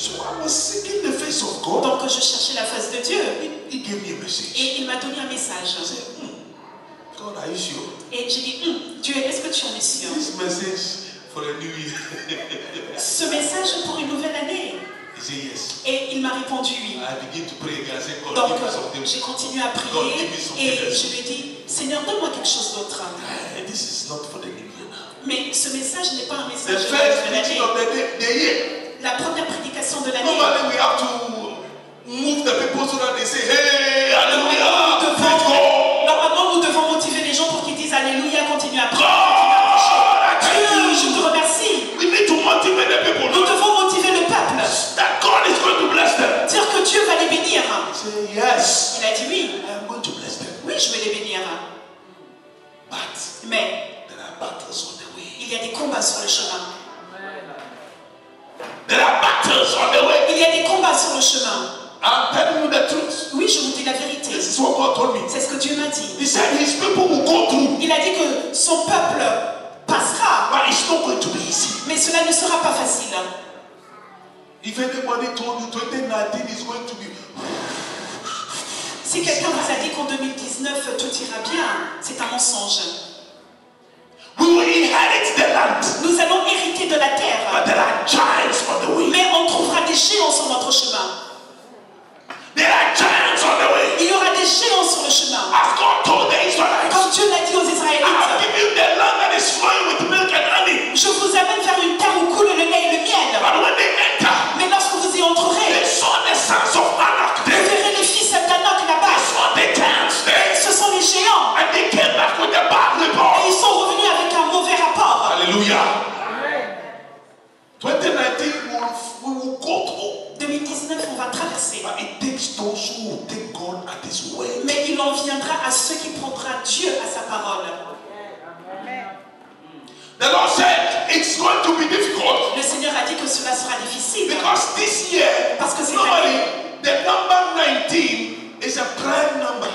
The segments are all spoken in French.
So I was seeking the face of God. Donc je cherchais la face de Dieu. He gave me a message. Et il m'a donné un message. I said, God, are you sure? Et j'ai dit, Dieu, est-ce que tu en es sûr? This message for a new year. Ce message pour une nouvelle année. He said yes. Et il m'a répondu oui. I began to pray again. I said, God, Donc give me something. j'ai continué à God, prier give me something et else. je lui ai dit, Seigneur, donne-moi quelque chose d'autre. This is not for the new year now. Mais ce message n'est pas un The message first de preaching l'année. of the year. La première prédication de l'année. Normally we have to move the people so that they say, hey, hallelujah, praise God. Normalement, nous devons motiver les gens pour qu'ils disent Alléluia, continue à prier. God, Dieu, je te remercie. we need to motivate the people. Nous devons motiver le peuple. That God is going to bless them. Dire que Dieu va les bénir. Say yes. Il a dit oui. I am going to bless them. Oui, je vais les bénir. But Mais there are battles on the way. il y a des combats sur le chemin. There are battles on the way. Il y a des combats sur le chemin. I'm telling you the truth. Oui, je vous dis la vérité. This is what God told me. C'est ce que Dieu m'a dit. He said his people will go through, Il a dit que son peuple passera, but it's not going to be easy. mais cela ne sera pas facile. If anybody told you 2019 is going to be, Si quelqu'un vous a dit qu'en 2019 tout ira bien, c'est un mensonge. we will inherit the land, Nous allons hériter de la terre, but there are giants on the way. mais on trouvera des géants sur notre chemin. There are giants on the way. Il y aura des géants sur le chemin. As God told the Israelites, Comme Dieu l'a dit aux I have Israélites, given you the land that is flowing with milk and honey. je vous amène vers une terre où coule le lait et le miel. But when they enter, Mais lorsque vous y they entrerez, saw the sons of Anak vous there. verrez les fils d'Anak They là-bas. saw the giants there. Ce sont les géants. And they came back with a bad Et report. ils sont revenus avec un mauvais rapport. Hallelujah. 2019 we will go through. 2019, on va traverser. But it takes those who will take God at His word. Mais il en viendra à ceux qui prendront Dieu à sa parole. The Lord said it's going to be difficult Le Seigneur a dit que cela sera difficile. because this year, Parce que c'est normally the number 19 is a prime number.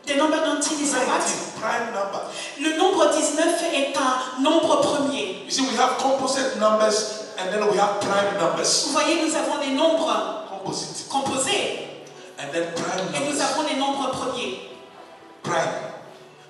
The number 19 is a what? Prime number. Le nombre 19 est un nombre premier. You see, we have composite numbers and then we have prime numbers. Vous voyez, nous avons les nombres Composite. composés And then prime et nous numbers. avons les nombres premiers. Prime.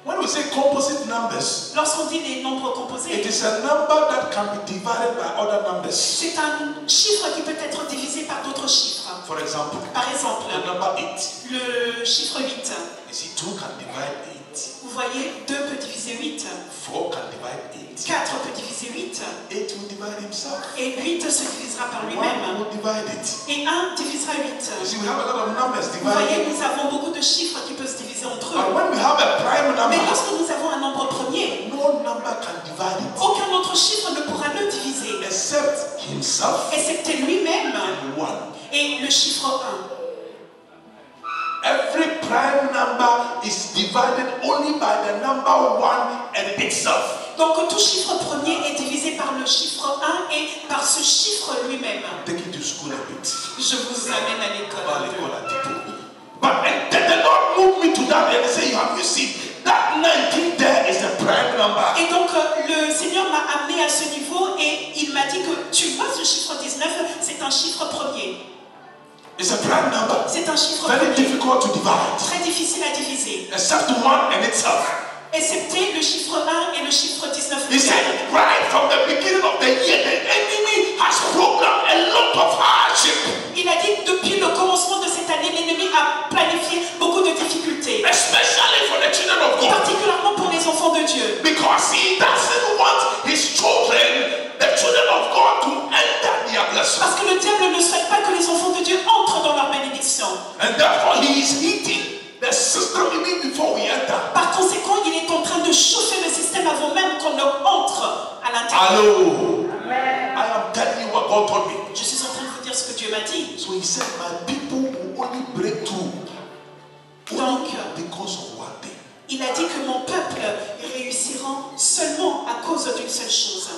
When we say composite numbers, Lorsqu'on dit les nombres it composés, is a number that can be divided by other numbers. c'est un chiffre qui peut être divisé par d'autres chiffres. For example, Par exemple, the number 8. le chiffre 8. You see, 2 can divide 8. Vous voyez, 2 peut diviser 8. 4 can divide 8. 4 peut diviser 8. 8 will divide himself. Et 8 se divisera par 1 lui-même. will divide it. Et 1 divisera 8. You see, we have a lot of numbers Vous voyez, divided. nous avons beaucoup de chiffres qui peuvent se diviser entre But eux. when we have a prime Mais number, lorsque nous avons un nombre premier, no number can divide it aucun autre chiffre ne pourra le diviser, except himself excepté lui-même and 1. et le chiffre 1. Every prime number is divided only by the number 1 and itself. Donc tout chiffre premier est divisé par le chiffre 1 et par ce chiffre lui-même. Take it to school a bit. Je vous amène à l'école. But the Lord moved me to that and say, have you seen that 19 there is a prime number? Et donc le Seigneur m'a amené à ce niveau et il m'a dit que tu vois ce chiffre 19, c'est un chiffre premier. It's a prime number. C'est un chiffre Very premier. difficult to divide. Très difficile à diviser. Except 1 and itself. Excepté le chiffre 1 et le chiffre 19. He said, right from the beginning of the year, the enemy has programmed a lot of hardship. Il a dit depuis le commencement de cette année, l'ennemi a planifié beaucoup de difficultés. Especially for the children of God. Particulièrement pour les enfants de Dieu. Because he doesn't want his children, the children of God, to enter their blessing. Parce que le diable ne souhaite pas que les enfants de Dieu entrent dans leur bénédiction. And therefore he is heating the system even before we enter. Par conséquent, il est en train de chauffer le système avant même qu'on ne entre à l'intérieur. Hello. I am telling you what God told me. Je suis en train de vous dire ce que Dieu m'a dit. So he said, my people will only break through Donc, because of one thing. il a dit que mon peuple réussira seulement à cause d'une seule chose.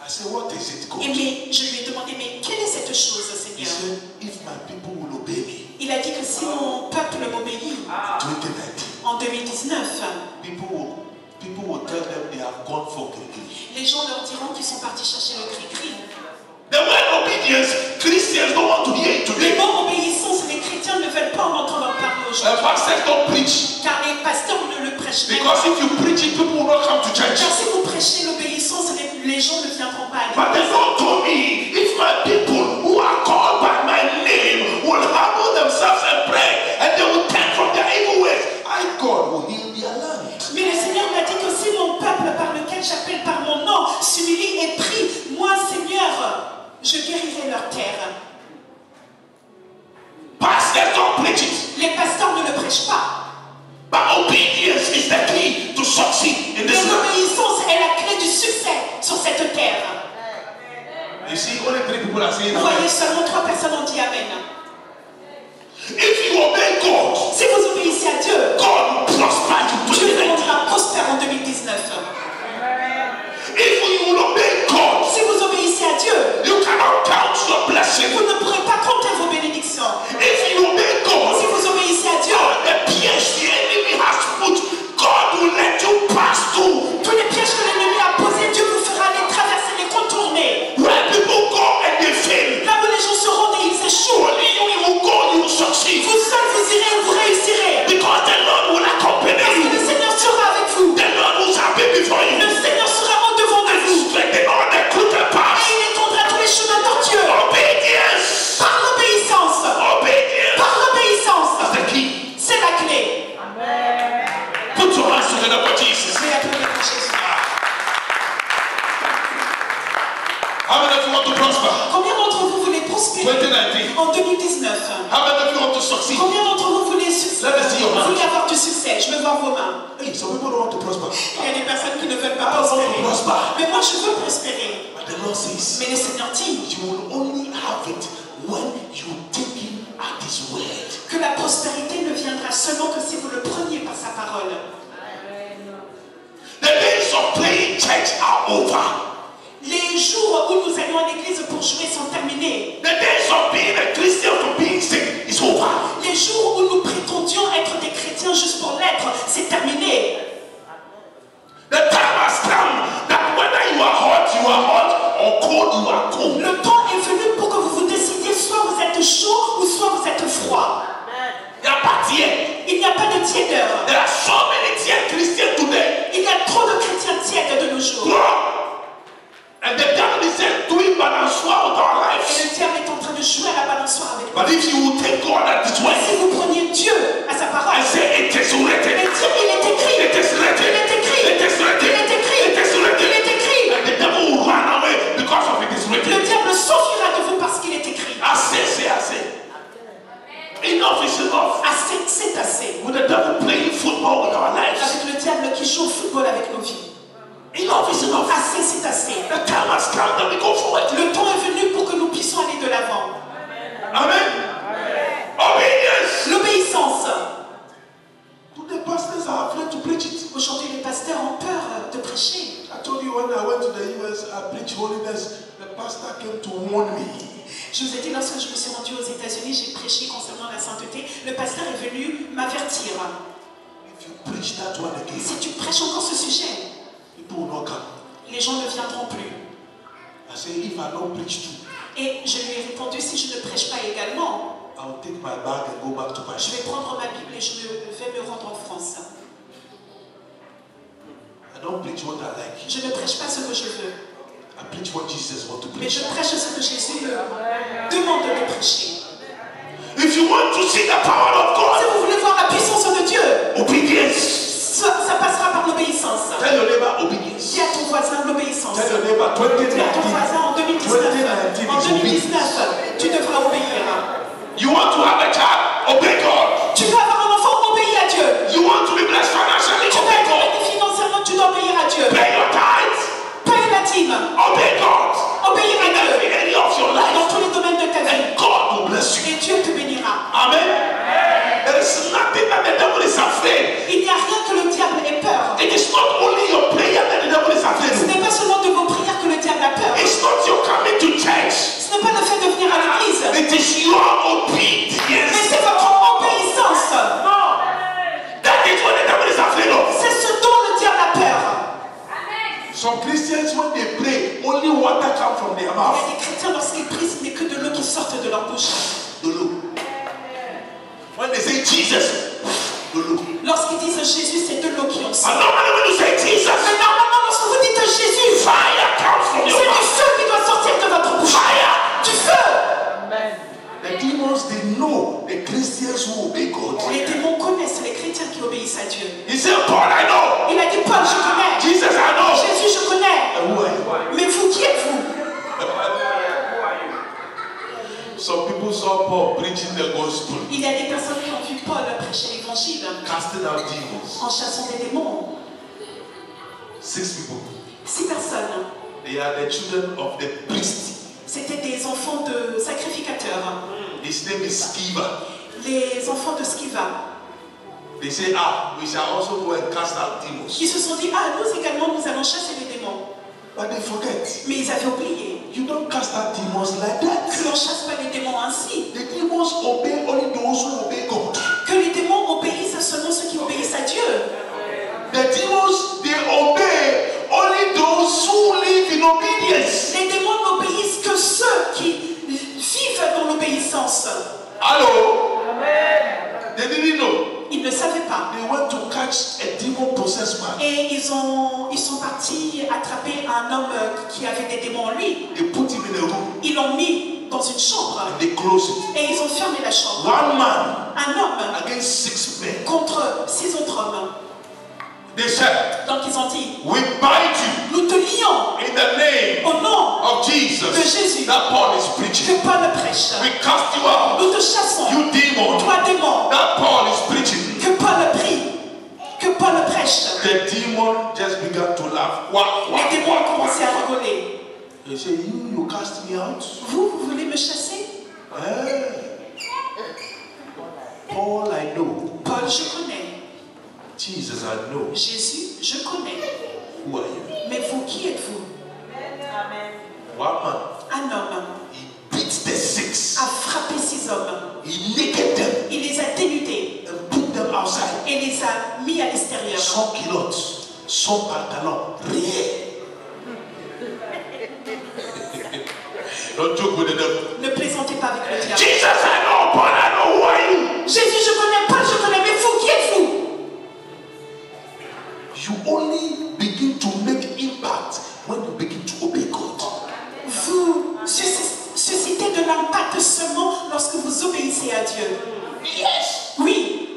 I said, what is it, God? Et mais je lui ai demandé, mais quelle est cette chose, He Seigneur? said, if my people will obey me, Il a dit que si mon peuple m'obéit 2019, en 2019, people will tell them they have gone for Kiki. les gens leur diront qu'ils sont partis chercher le cri-cri. The word obedience Christians don't want to hear it Le today. mot obéissance, les chrétiens ne veulent pas en entendre parler aujourd'hui. Pastors don't preach. Car les pasteurs ne le prêchent pas. Because if you preach it, people will not come to church. Car si vous prêchez l'obéissance, les gens ne viendront pas à But the l'église. Lord told me, if my people who are called by my name will humble themselves and pray, and they will turn from their evil ways, I, God, will heal their land. Mais le Seigneur m'a dit que si mon peuple par lequel j'appelle par mon nom s'humilie et prie, moi, Seigneur, je guérirai leur terre. Pastors don't preach it. Les pasteurs ne le prêchent pas. But obedience is the key to succeed in Mais this land. l'obéissance est la clé du succès sur cette terre. You see, only 3 people are saying Vous voyez, amen. seulement 3 personnes ont dit Amen. If you obey God, Si vous obéissez à Dieu, God will prosper you. Dieu vous rendra prospère en 2019. If you will obey God, Si vous obéissez à Dieu, you cannot count your blessing. vous ne pourrez pas compter vos bénédictions. If you obey God, Si vous obéissez à Dieu, all the pièges the enemy has put, God will let you pass through. tous les pièges que l'ennemi a posés, Dieu vous fera les traverser, les contourner. Where people go and they fail, Là où les gens se rendent et ils échouent, only you will go, you will succeed. vous seul vous irez et vous réussirez. Because the Lord will accompany Parce que le you. Seigneur sera avec vous. The Lord will be before you. Le Seigneur sera en devant de vous. Strengthen all the crooked Et paths. il étendra tous les chemins tortueux. Obedience. Par l'obéissance. Obedience. Par l'obéissance. That's the key. C'est la clé. Put your hands together for Jesus. Je vais applaudir pour Jésus. How many of you want to prosper? Combien d'entre vous voulez prospérer 2019. en 2019? How many of you want to succeed? Combien d'entre vous voulez Let me see your hands. voulez avoir du succès? Je veux voir vos mains. Hey, some people don't want to prosper. Il y a des personnes qui ne veulent pas I don't want prospérer. to prosper. Mais moi, je veux prospérer. But the Lord says, Mais le Seigneur dit you will only have it when you take Him at His word. que la prospérité ne viendra seulement que si vous le preniez par sa parole. The days of playing church are over. Les jours où nous allons à l'église pour jouer sont terminés. The days of being a Christian for being sick is over. Les jours où nous prétendions être des chrétiens juste pour l'être, c'est terminé. The time has come that whether you are hot or cold, you are cold. Le temps est venu pour que vous vous décidiez, soit vous êtes chaud ou soit vous êtes froid. You are not here. Il n'y a pas de tiédeur. There are so many dear Christians today. Il y a trop de chrétiens tièdes de nos jours. Wrong. And the devil is just doing balançoire with our Et lives. le diable est en train de jouer à la balançoire avec But nous. if you will take God at His Si word vous preniez Dieu à sa parole, and say, it is et written, dire il est écrit, it is written, il est écrit, it is written, il est écrit, it is written, il est écrit. and the devil will run away because of it is Le written. diable s'enfuira de vous parce qu'il est écrit. Assez, c'est assez. Enough is enough. Assez, c'est assez. With the devil playing football with our lives. Avec le diable qui joue au football avec nos vies. Enough is enough. Assez, c'est assez. The time has come that we go forward. Le temps est venu pour que nous puissions aller de l'avant. Amen. Obedience. L'obéissance. The pastors are afraid to preach it. Aujourd'hui, les pasteurs ont peur de prêcher. I told you when I went to the US, I preached holiness. The pastor came to warn me. Je vous ai dit, lorsque je me suis rendue aux États-Unis, j'ai prêché concernant la sainteté. Le pasteur est venu m'avertir. If you preach that one again, Si tu prêches encore ce sujet, people will not come. les gens ne viendront plus. I say, if I don't preach too, Et je lui ai répondu, si je ne prêche pas également, I'll take my bag and go back to my je shop. vais prendre ma Bible et je vais me rendre en France. I don't preach what I like. Je ne prêche pas ce que je veux, I preach what Jesus wants to mais preach. je prêche ce que Jésus me demande de prêcher. If you want to see the power of Si God, vous voulez voir la puissance de Dieu, obedience. ça passera par l'obéissance. Tell your neighbor obedience. Dis à ton voisin l'obéissance. Tell your neighbor Dis à ton 2019. voisin en 2019, tu devras obéir. You want to have a child, obey God. Tu veux avoir un enfant, obéis à Dieu. You want to be blessed financially, Tu veux obey être God. béni financièrement, tu dois obéir à Dieu. Pay your tithes, Paye la dîme, obey God. obéir à In Dieu every area of your life, dans tous les domaines de ta vie. and God will bless you. Et Dieu te bénira. Amen. There is nothing that the devil is afraid. Il n'y a rien que le diable ait peur. It is not only your prayer that the devil is afraid Ce of. n'est pas seulement de vos prières que le diable a peur. It's not your coming to church. Ce n'est pas le fait de venir à l'église. It is your Mais obedience. c'est votre obéissance. That is what the devil is afraid of. C'est ce dont le diable a peur. Some Christians, when they pray, only water comes from their Il y a mouth. des chrétiens, lorsqu'ils prient, ce n'est que de l'eau qui sort de leur bouche. De l'eau. When they say Jesus, de l'eau. Lorsqu'ils disent Jésus, c'est de l'eau qui en sort. And normally when you say Jesus, Mais normalement, lorsque vous dites Jésus, fire comes from c'est your du mouth. feu qui doit sortir de votre bouche. Fire. Du feu. The demons, they know the Christians who obey God. Les démons connaissent les chrétiens qui obéissent à Dieu. He said, Paul, I know. Il a dit, Paul, je connais. Jesus, I know. Jésus, je connais. And who are you? Mais vous, qui êtes-vous? Some people saw Paul preaching the gospel, Il y a des personnes qui ont vu Paul prêcher l'évangile casting out demons. en chassant des démons. 6 people. 6 personnes. They are the children of the priest. C'était des enfants de sacrificateurs. His name is Sceva. Les enfants de Sceva. They say, we shall also go and cast out demons. Ils se sont dit, nous également, nous allons chasser les démons. But they forget. Mais ils avaient oublié You don't cast out demons like that. que l'on ne chasse pas les démons ainsi. The demons obey only those who obey God. Que les démons obéissent à seulement ceux qui obéissent à Dieu. The demons, they obey only those who live in obedience. Les démons n'obéissent que ceux qui vivent dans l'obéissance. Hello? Amen. They didn't know. Ils ne savaient pas. They went to catch a demon-possessed man. Et ils sont partis attraper un homme qui avait des démons en lui. They put him in a room Ils l'ont mis dans une chambre. and they closed it. Et ils ont fermé la chambre. One man Un homme against 6 men. contre 6 autres hommes. They said, Donc ils ont dit, we bind you nous te lions in the name au nom of Jesus de Jésus that Paul is preaching. que Paul prêche. We cast you out, Nous te chassons, you demon, toi démon, that Paul is preaching. que Paul prie, que Paul prêche. The demon just began to laugh. Wah, wah, Les démons ont wah, commencé wah. à rigoler. They say, you cast me out? Vous voulez me chasser? Paul, I know. Paul, je connais. Jesus, I know. Jésus, je connais. Who are you? Mais vous, qui êtes-vous? One man. Un homme He beat the 6. a frappé 6 hommes. He naked them Il les a dénudés and put them outside. et les a mis à l'extérieur. Sans culottes, sans pantalon, rien. Don't joke with the devil. Ne plaisantez pas avec le diable. Jesus, I know. Paul, I know. Who are you? Jésus, je connais. Paul, je connais. Mais vous, qui êtes-vous? You only begin to make impact when you begin to obey God. Vous suscitez de l'impact seulement lorsque vous obéissez à Dieu. Yes. Oui,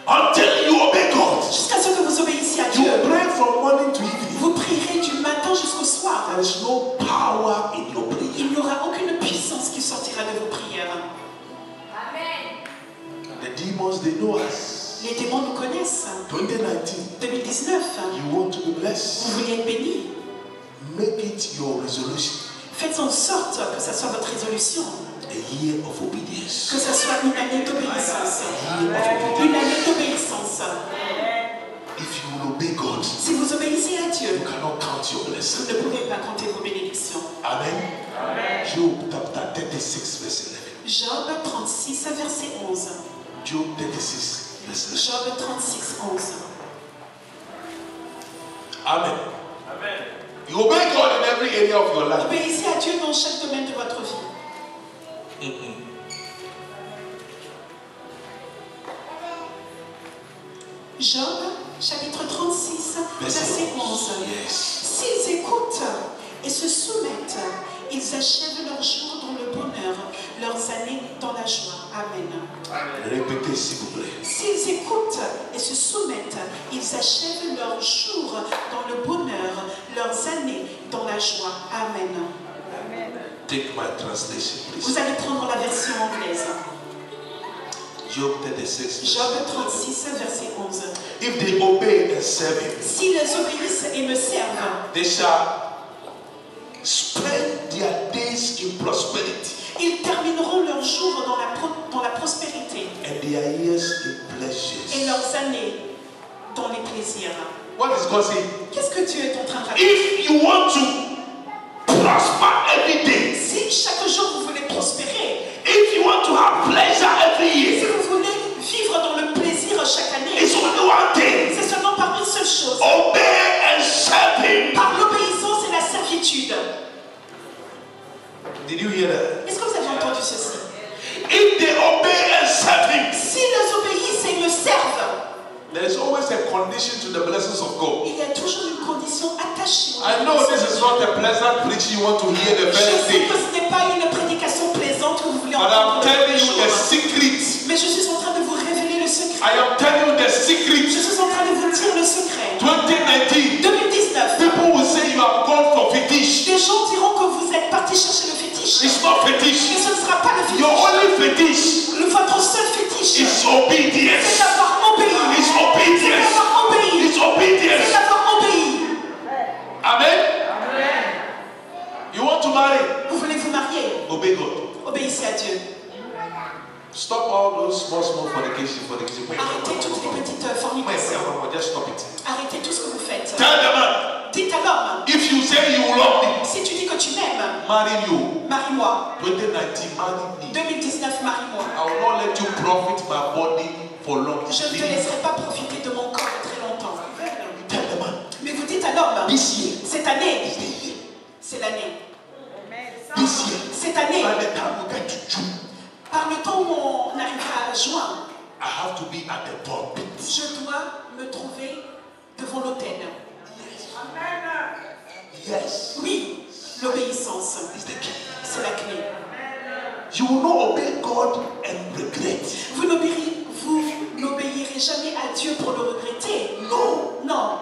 Until you obey God. jusqu'à ce que vous obéissiez à You Dieu. pray from morning to evening. Vous prierez du matin jusqu'au soir. There is no power in your prayer. Il n'y aura aucune puissance qui sortira de vos prières. The demons, they know us. Les démons nous connaissent. 2019, 2019, you want to be vous blessed. voulez être béni. Make it your resolution. Faites en sorte que ça soit votre résolution. A year of obedience. Que ça soit une année d'obéissance. A year of obedience. Une année d'obéissance. If you will obey God, Si vous obéissez à Dieu, you cannot count your vous blessing. ne pouvez pas compter vos bénédictions. Amen. Job chapter 36, verse 11. Job 36, verset 11. Job 36, verse 11. Job 36, 11. Amen. You obey God in every area of your life. Obéissez à Dieu dans chaque domaine de votre vie. Job, chapitre 36, verset 11. Yes. S'ils écoutent et se soumettent, ils achèvent leurs jours dans le bonheur, leurs années dans la joie. Amen. Répétez s'il vous plaît. S'ils écoutent et se soumettent, ils achèvent leurs jours dans le bonheur, leurs années dans la joie. Amen. Take my translation, Vous please. allez prendre la version anglaise. Job 36. Job 36, verset 11. If they obey and serve him, S'ils obéissent et me servent, they shall spend their days in prosperity ils termineront leurs jours dans la prospérité and their years in et pleasures. leurs années dans les plaisirs. What is God saying? Qu'est-ce que Dieu est en train de raconter? If you want to prosper every day, Si chaque jour vous voulez prospérer, if you want to have pleasure every si year, vous voulez vivre dans le plaisir chaque année, it's only one thing. c'est seulement par une seule chose. Obey and serve him Par l'obéissance et la servitude. There is always a condition to the blessings of God. Il y a toujours une condition attachée. I know this is not a pleasant preaching you want to hear the Je first sais day. que ce n'est pas une prédication plaisante que vous voulez But I'm entendre. telling you the secret. Mais je suis en train de vous révéler le secret. I am telling you the secret. Je suis en train de vous dire le secret. 2019. 2019. People will say you have gone for fetish. Les gens diront que vous êtes parti chercher le fétiche. It's not Mais fetish. ce ne sera pas le fétiche. Your only fetish Votre seul fétiche, is obedience. c'est d'avoir obéi. It's C'est obedience. d'avoir obéi. It's obedience. C'est d'avoir obéi. Amen. You want to marry? Vous voulez vous marier? Obey God. Obéissez à Dieu. Stop all those small fornication. Arrêtez toutes les petites fornications. Just stop it. Arrêtez tout ce que vous faites. Tell the man, Dites à l'homme, if you say you love me, si tu dis que tu m'aimes, marry you. marie-moi. 2019, marry me. 2019, marie-moi. I will not let you profit my body for long. Je ne te laisserai pas profiter de mon corps très longtemps. Tell the man, Mais vous dites à l'homme, this year, cette année, c'est l'année. this year, Cette année, by the time we get to June, par le temps où on arrivera à juin, I have to be at the pulpit. je dois me trouver devant l'autel. Yes. Oui, l'obéissance, It's the key. c'est la clé. You will not obey God and regret. Vous n'obéirez jamais à Dieu pour le regretter. No. Non.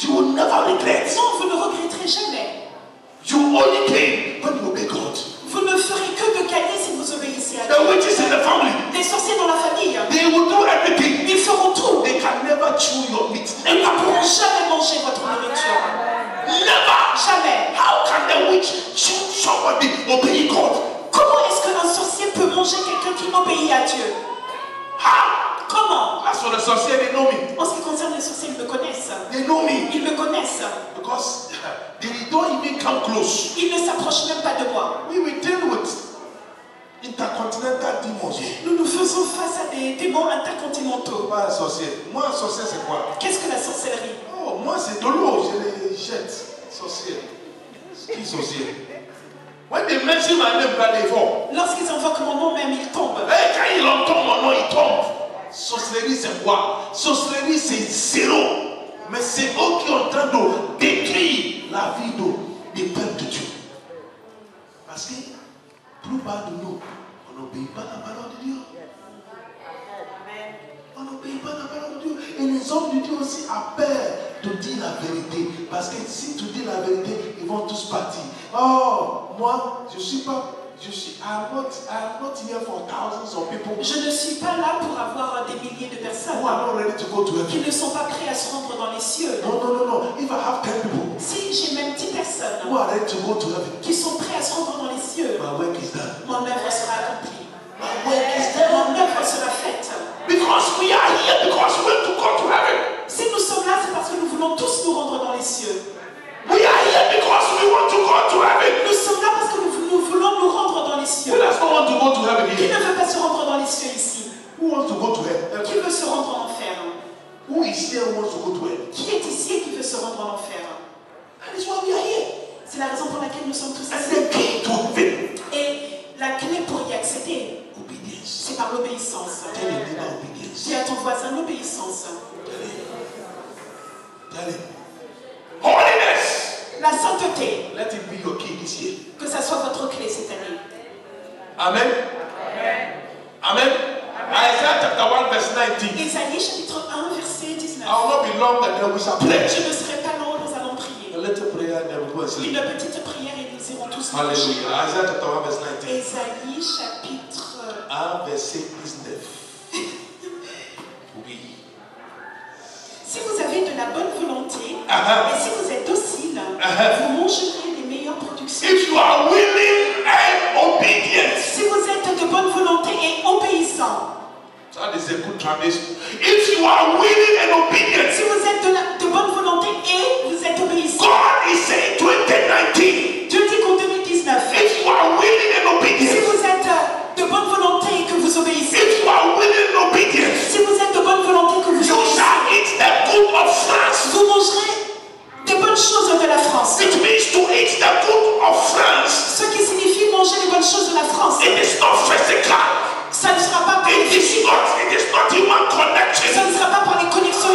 You will never regret. Non, vous ne regretterez jamais. You only gain when you obey God. Vous ne ferez que de gagner si vous obéissez à The Dieu. witches in the family, Les sorciers dans la famille, they will do everything. ils feront tout. They can never chew your meat. Ils ne Never. pourront jamais manger votre nourriture. Never. Jamais. How can the witch chew somebody obeying God? Comment est-ce qu'un sorcier peut manger quelqu'un qui obéit à Dieu? How? Comment? As for the sorcerer, they know me. En ce qui concerne les sorciers, ils me connaissent. They know me. Ils me connaissent. Because they don't even come close. Ils ne s'approchent même pas de moi. We will deal with intercontinental demons. Nous nous faisons face à des démons intercontinentaux. Pas un sorcier. Moi, un sorcier, c'est quoi? Qu'est-ce que la sorcellerie? Oh, moi, c'est de l'eau. Je les jette. Sorcier. Qui sorcier? When they mention my name, they fall. Lorsqu'ils invoquent mon nom, même ils tombent. Hey, quand il entend mon nom, il tombe. Sorcellerie, c'est quoi? Sorcellerie, c'est zéro. Mais c'est eux qui sont en train de détruire la vie des peuples de Dieu. Parce que, plupart de nous, on n'obéit pas à la parole de Dieu. On n'obéit pas à la parole de Dieu. Et les hommes de Dieu aussi ont peur de dire la vérité. Parce que si tu dis la vérité, ils vont tous partir. Oh, moi, je ne suis pas. I'm not here for thousands of people Je ne suis pas là pour avoir des milliers de personnes who are not ready to go to qui heaven. ne sont pas prêts à se rendre dans les cieux. No. If I have 10 people Si j'ai même 10 personnes who are ready to go to heaven, qui sont prêts à se rendre dans les cieux, my work is done. mon œuvre sera accomplie. My work is done. Mon œuvre sera faite. Because we are here because we want to go to heaven. Si nous sommes là, c'est parce que nous voulons tous nous rendre dans les cieux. We are here because we want to go to heaven. Nous sommes là parce que nous voulons nous rendre dans les Who cieux. does not want to go to heaven Qui here? ne veut pas se rendre dans les cieux ici? Who wants to go to heaven? Qui veut se rendre en enfer? Who is here who wants to go to heaven? Qui est ici et qui veut se rendre en enfer? That is why we are here. C'est la raison pour laquelle nous sommes tous And ici. the key to heaven. Et la clé pour y accéder, Obedience. c'est par l'obéissance. Tell your neighbor obedience. Dis à ton voisin l'obéissance. Tell him. Holiness. La sainteté, Let it be your key this year. que ça soit votre clé cette année. Amen. Amen. Isaiah chapter 1 verse 19. Ésaïe chapitre 1 verset 19. I will not be long and then we shall pray. Je ne serai pas long, nous allons prier. A little prayer and then we go and sleep. Une petite prière et nous irons tous nous coucher. Hallelujah. Isaiah chapter 1 verse 19. Ésaïe chapitre 1 verset 19. Oui. Si vous avez de la bonne volonté Uh-huh. et si vous êtes docile, Uh-huh. vous mangerez les meilleures productions. If you are willing and obedient. Si vous êtes de bonne volonté et obéissant, That is a good translation. If you are willing and obedient. si vous êtes de bonne volonté et vous êtes obéissant, God is saying 2019. Dieu dit qu'en 2019, If you are willing and si obedient. vous êtes de bonne volonté et que vous obéissez, If you are willing and obedient. si vous êtes de bonne volonté et que vous You obéissez, shall eat the good of France. vous mangerez des bonnes choses de la France. It means to eat the good of France. Ce qui signifie manger les bonnes choses de la France. It is not physical. Ça ne sera pas par It is not human ça connection. ne sera pas par les connexions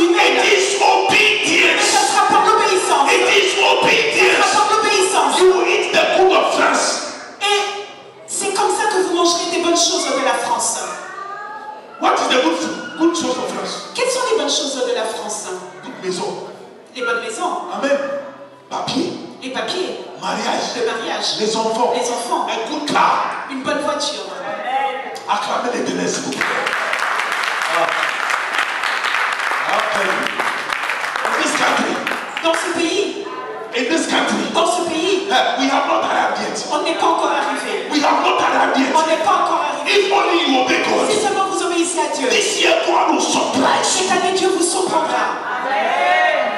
are the good choses of France? Quelles sont les bonnes choses de la France? Good maison. Les bonnes maisons. Amen. Papier. Les papiers. Mariage. Le mariage. Les enfants. Les enfants. Un good car. Une bonne voiture. Acclamez l'Éternel, s'il vous plaît. In this country. Dans ce pays. In this country. Dans ce pays. We have not arrived yet. On n'est pas encore arrivé. We have not arrived yet. On n'est pas encore arrivé. If only you obey God. Si seulement vous obéissez à Dieu. This year God will surprise you. Cette année, Dieu vous surprendra.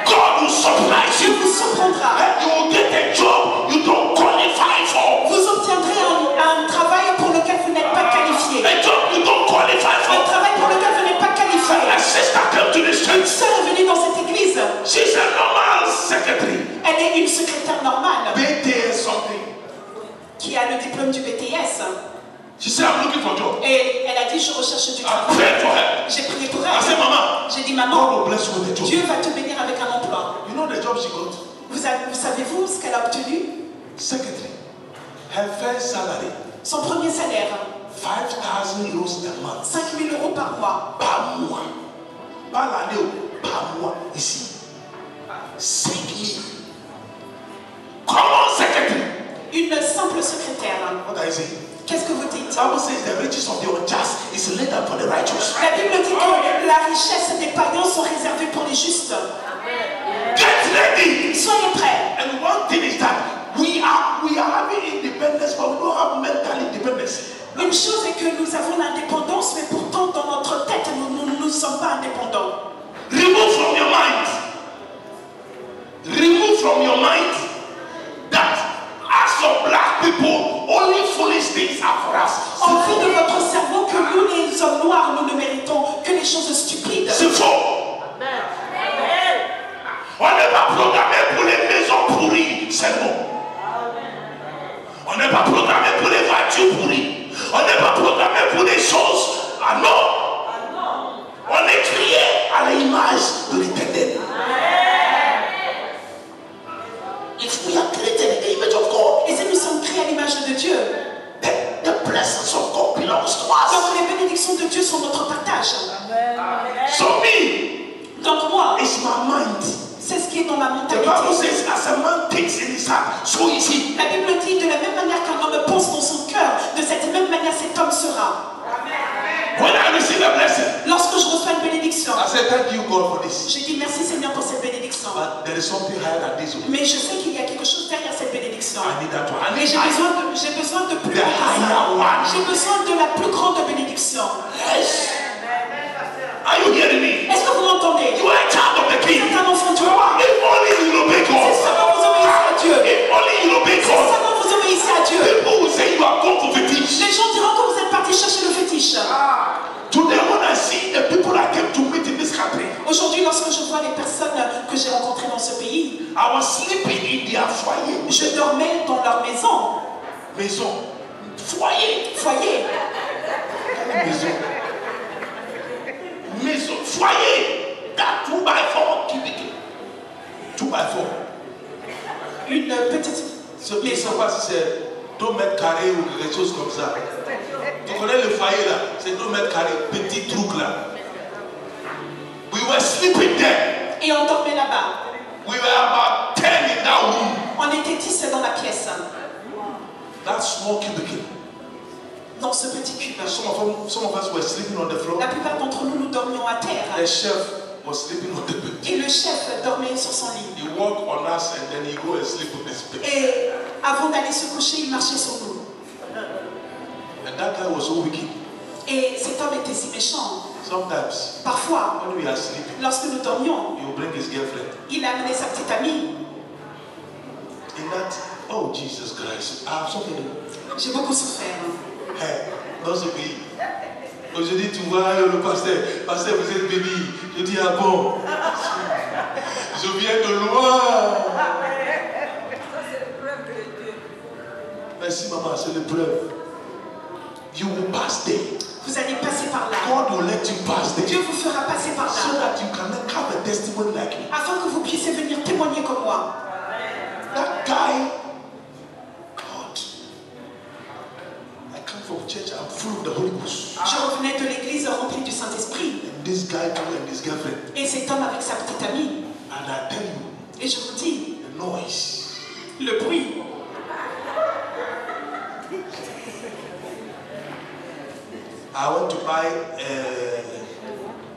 God will surprise Dieu you. vous surprendra. You will get a job you don't qualify for. Vous obtiendrez un travail pour lequel vous n'êtes pas qualifié. A job you don't qualify Un for. travail pour lequel vous n'êtes pas qualifié. A sister came to the Une church. sœur est venue dans cette église. She's a normal secretary. Elle est une secrétaire normale BTS something. qui a le diplôme du BTS. She said, I'm looking for a job. Et elle a dit, je recherche du I travail. prayed for her. J'ai prié pour I said, elle. Mama, J'ai dit, God maman, will bless you with a job. Dieu va te bénir avec un emploi. You know the job she got? Savez-vous ce qu'elle a obtenu? Secretary. Her first salary, Son premier salaire, 5,000 euros a month. 5 000 euros par mois. Par mois. Pas l'année, par mois ici. 5 000. Comment secretary? Une simple secrétaire. What are you saying? Qu'est-ce que vous dites? The Bible says the riches of the unjust is laid up for the righteous. La Bible dit que la richesse des païens sont réservées pour les justes. Get ready. Soyez prêts. And one thing is that we are having independence, but we don't have mental independence. Une chose est que nous avons l'indépendance, mais pourtant dans notre tête, nous ne sommes pas indépendants. Remove from your mind. Remove from your mind that as of black people, only foolish things are for us. Enlevez de votre cerveau que nous, les hommes noirs, nous ne méritons que les choses stupides. C'est faux. On n'est pas programmé pour les maisons pourries seulement. On n'est pas programmé pour les voitures pourries. On n'est pas programmé pour des choses. Ah non. On est créé à l'image de l'Éternel. If we are created in the image of God, Et si nous sommes créés à l'image de Dieu, the blessings of God belongs to us. donc les bénédictions de Dieu sont notre partage. So me, Donc moi, it's my mind. c'est ce qui est dans ma The Bible mentalité. says, as a man thinks in his heart, so is he. La Bible dit de la même manière qu'un homme pense dans son cœur, de cette même manière cet homme sera. When I receive a blessing, Lorsque je reçois une bénédiction, I say, thank you, God, for this. je dis merci Seigneur pour cette bénédiction. But there is something higher than this. Mais je sais qu'il y a quelque chose derrière cette bénédiction. I need that one. I Et need j'ai besoin de plus The higher one. J'ai besoin de la plus grande bénédiction. Yes. Are you hearing me? Est-ce que vous m'entendez? You are a child of the king. C'est un enfant de Dieu. If only you obey Si God. seulement vous obéissez à Dieu. If only you obey Si God. seulement vous obéissez à Dieu. People will say you are gone for fetish. Les gens diront que vous êtes parti chercher le fétiche. Today when I see the people I came to meet in this country, Aujourd'hui, lorsque je vois les personnes que j'ai rencontrées dans ce pays, I was sleeping in their foyer. je dormais dans leur maison. Maison. Foyer. Foyer. Maison. Maison. Foyer. That 2x4 cubicle. 2x4. Une petite Je ne sais pas si c'est 2 mètres carrés ou quelque chose comme ça. Tu connais le foyer là? C'est 2 mètres carrés, petit truc là. We were sleeping there. Et on dormait là-bas. We were about 10 in that room. On était 10 dans la pièce. That small cubicle. Dans ce petit cube. Some of us were sleeping on the floor. La plupart d'entre nous, nous dormions à terre. The chef was sleeping on the bed. Et le chef dormait sur son lit. He walked on us and then he go and sleep on his bed. Et avant d'aller se coucher, il marchait sur nous. And that guy was so wicked. Et cet homme était si méchant. Sometimes Parfois, when we are sleeping, lorsque nous dormions, he will bring his girlfriend. il amenait sa petite amie. In that, oh Jesus Christ, I have something to do. J'ai beaucoup souffert. Hey, dans ce pays. Aujourd'hui, tu vois le pasteur, vous êtes béni. Je dis, ah bon, je viens de loin. Merci maman, c'est l'épreuve. You will pass there. Vous allez passer par là. God will let you pass there. Dieu vous fera passer par So là. that you can have a testimony like me. Afin que vous puissiez venir témoigner comme moi. That guy, God, I come from church, I'm full of the Holy Ghost. Je revenais de l'église remplie du Saint-Esprit. Et je vous dis, the noise. le bruit. I went to buy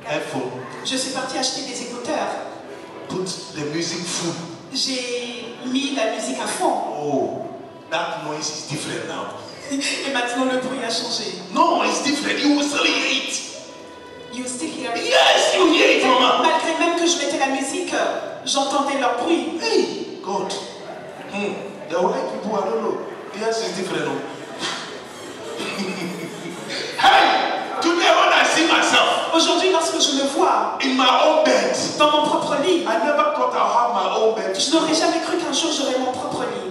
headphone. Je suis partie acheter des écouteurs. Put the music full. J'ai mis la musique à fond. Oh, that noise is different now. Et maintenant le bruit a changé. No, it's different. You will still hear it. You still hear it? Yes, you hear it, Mama. Malgré même que je mettais la musique, j'entendais leur bruit. Hey, God. The white people, I don't know. Yes, it's different. Hey, today when I see myself Aujourd'hui, lorsque je me vois in my own bed, dans mon propre lit, I never thought I'll have my own bed. je n'aurais jamais cru qu'un jour j'aurais mon propre lit.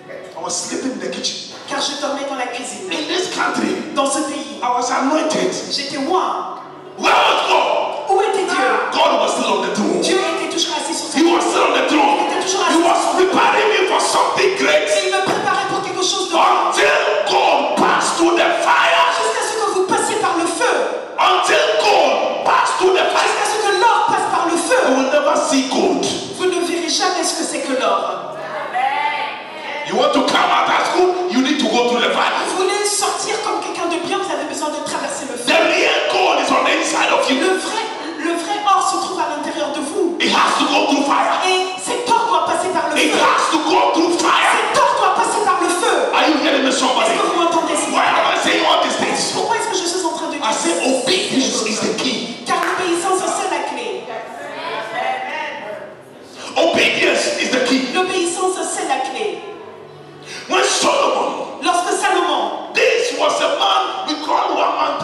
I was sleeping in the kitchen. Car je dormais dans la cuisine. In this country, Dans ce pays, I was anointed. j'étais moi. Where was God? Où était Dieu? God was still on the throne. Dieu était toujours assis sur sa He was still on the Il throne. était toujours He assis was sur son trône. preparing me for something great. Et il me préparait pour quelque chose de grand. Until God passed through the fire. Jusqu'à ce que vous passiez par le feu. Until God passed through the fire. Jusqu'à ce que l'or passe par le feu. You will never see gold. Vous ne verrez jamais ce que c'est que l'or. You want to come out of school, you need to go through the fire. Vous voulez sortir comme quelqu'un de bien, vous avez besoin de traverser le feu. The real gold is on the inside of you. Le vrai or se trouve à l'intérieur de vous. It has to go through fire. Et cet or doit passer par le It feu. has to go through fire. Cet or doit passer par le feu. Are you hearing me, somebody? Est-ce que vous m'entendez? Why am I saying all these things? Pourquoi est-ce que je suis en train de dire I say ces obedience choses? is the key. Car l'obéissance, c'est la clé. Obedience is the key. L'obéissance, c'est la clé. When Solomon, Lorsque Salomon, this was a man we call 1,000.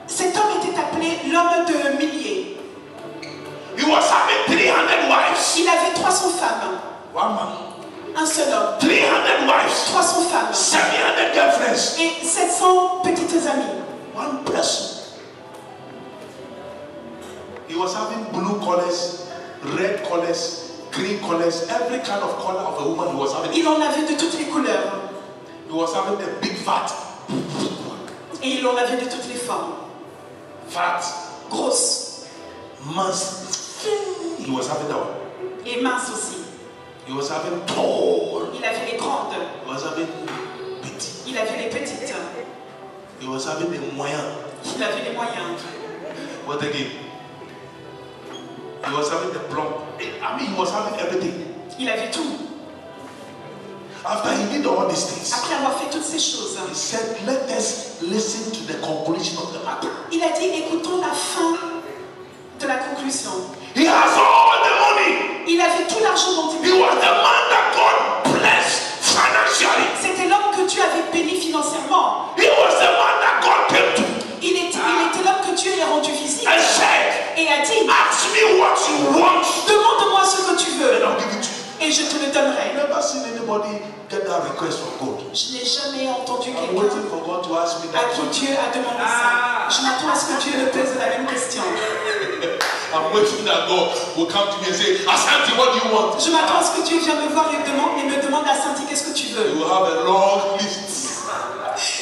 cet homme était appelé l'homme de milliers. He was having 300 wives. Il avait 300 femmes. One man. Un seul homme. 300 wives. 300 femmes. 700 girlfriends. Et 700 petites amies. One person. He was having blue colors, red colors, green colors, every kind of color of a woman he was having. Il en avait de toutes les couleurs. He was having a big fat. Et il en avait de toutes les formes. Fat. Grosse. Mince. He was having that one. Et mince aussi. He was having tall. Il avait les grandes. He was having petit. Il avait les petites. He was having the moyen. Il avait les moyens. What again? He was having the plump. I mean, he was having everything. Il avait tout. After he did all these things, Après avoir fait toutes ces choses, he said, let us listen to the conclusion of the matter. il a dit, écoutons la fin de la conclusion. He has all the money. Il avait tout l'argent dont il He was the man that God blessed financially. C'était l'homme que Dieu avait béni financièrement. He was the man that God came to Il était l'homme que Dieu a rendu visite. and said, Et a dit, ask me what you want demande-moi ce que tu and veux I'll give it to you. et je te le donnerai. I've never seen anybody get that request from God. Je n'ai jamais entendu I'm quelqu'un waiting for God to ask me à that qui question. Dieu a demandé ça. Je m'attends à ce que Dieu me pose la même question. I'm waiting that God will come to me and say, Asante, what do you want? Je m'attends à ce que Dieu vienne me voir et me demande à Saint-Ti, qu'est-ce que tu veux? You will have a long list.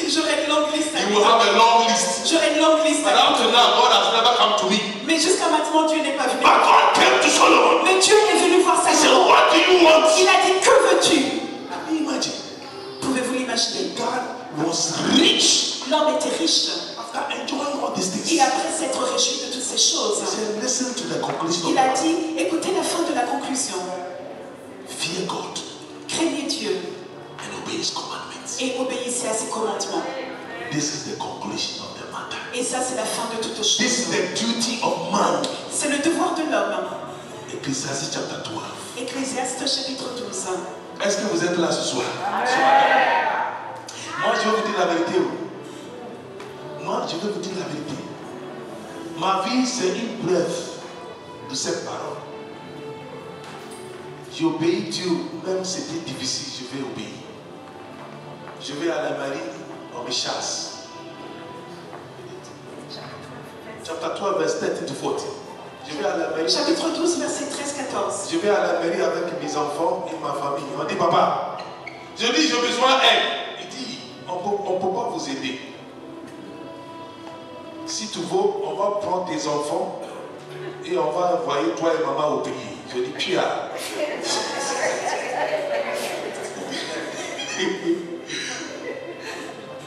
J'aurai une longue liste. You will have a long list. J'aurai une longue liste. But up to now, God has never come to me. Mais jusqu'à maintenant, Dieu n'est pas venu. But God came to Solomon. Mais Dieu est venu voir He said, Salomon. what do you want? Il a dit, que veux-tu? Can you imagine? Pouvez-vous l'imaginer? God was rich. L'homme était riche. After enjoying all these things, Et après s'être réjoui de toutes ces choses, he said, listen to the conclusion of il the a matter. dit, écoutez la fin de la conclusion. Fear God Craignez Dieu and obey his commandments. et obéissez à ses commandements. This is the conclusion of the matter. Et ça, c'est la fin de toutes This choses. is the duty of man. C'est le devoir de l'homme. Ecclesiastes chapter 12. Ecclésiaste chapitre 12. Est-ce que vous êtes là ce soir? Moi, je vais vous dire la vérité. Moi, je vais vous dire la vérité. Ma vie, c'est une preuve de cette parole. J'obéis Dieu, même si c'était difficile, je vais obéir. Je vais à la marine, on me chasse. Chapter 12, verse 13 to 14. Je vais à la mairie. Chapitre 12, verset 13-14. Je vais à la mairie avec mes enfants et ma famille. Ils m'ont dit, papa, je dis, j'ai besoin d'aide. Il dit, on ne peut pas vous aider. Si tu veux, on va prendre tes enfants et on va envoyer toi et maman au pays. Je dis, tu as.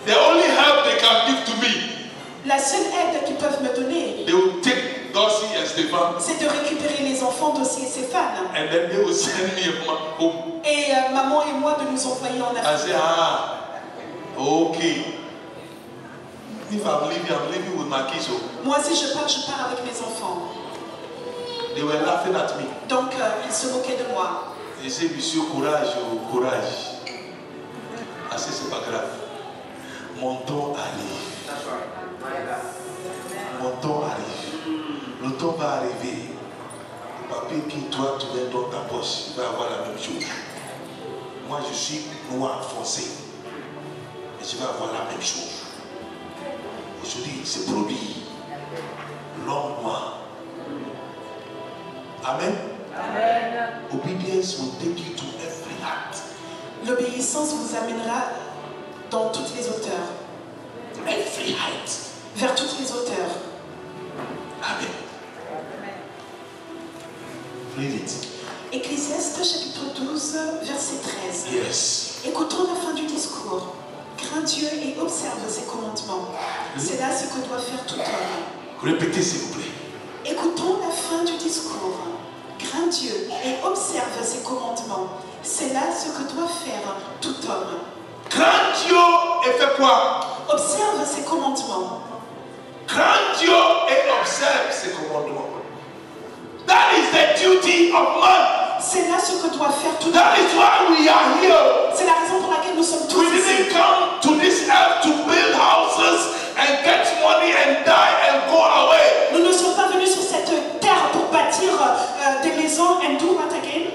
The only help they can give to me, La seule aide qu'ils peuvent me donner, they will take Dossi and Stefan, c'est de récupérer les enfants d'Ossie et Stéphane. and then they will send me home. Et maman et moi de nous envoyer en I Afrique. say, okay. If I'm leaving with my kids. Moi, si je pars avec mes enfants. They were laughing at me. Donc, ils se moquaient de moi. They say, monsieur, courage, courage. I say, c'est pas grave. Mon temps arrive. Mon temps arrive. Le temps va arriver. Le papier que toi, tu mets dans ta poche, il va avoir la même chose. Moi, je suis noir foncé. Et je vais avoir la même chose. Aujourd'hui, c'est produit. L'homme noir. Amen. Amen. Obedience will take you to every heart. L'obéissance vous amènera dans toutes les hauteurs. Every height. Vers toutes les hauteurs. Amen. Read it. Ecclésiaste chapitre 12, verset 13. Yes. Écoutons la fin du discours. Crains Dieu et observe ses commandements. C'est là ce que doit faire tout homme. Répétez s'il vous plaît. Écoutons la fin du discours. Crains Dieu et observe ses commandements. C'est là ce que doit faire tout homme. Crains Dieu et fais quoi? Observe ses commandements. Crains Dieu et observe ses commandements. That is the duty of man. C'est là ce que doit faire tout That homme. is why we are here. C'est la raison pour laquelle nous sommes tous We didn't ici. come to this earth to build houses and get money and die and go away. Nous ne sommes pas venus sur cette terre pour bâtir des maisons and do what again?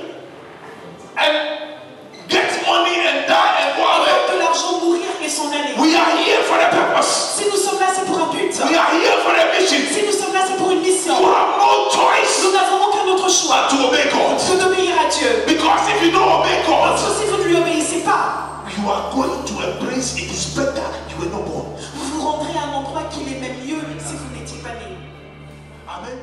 And get money and die and go away. Avoir de l'argent, mourir et s'en aller. We are here for a purpose. Si nous sommes là, c'est pour un but. We are here for a mission. Si nous sommes là, c'est pour une mission. You have no choice Nous n'avons aucun autre choix but to obey God. que d'obéir à Dieu. Because if you don't obey God, Parce que si vous ne lui obéissez pas, you are going to a place it is better you were not born. vous vous rendrez à un endroit qui est même mieux si vous n'étiez pas né. Amen.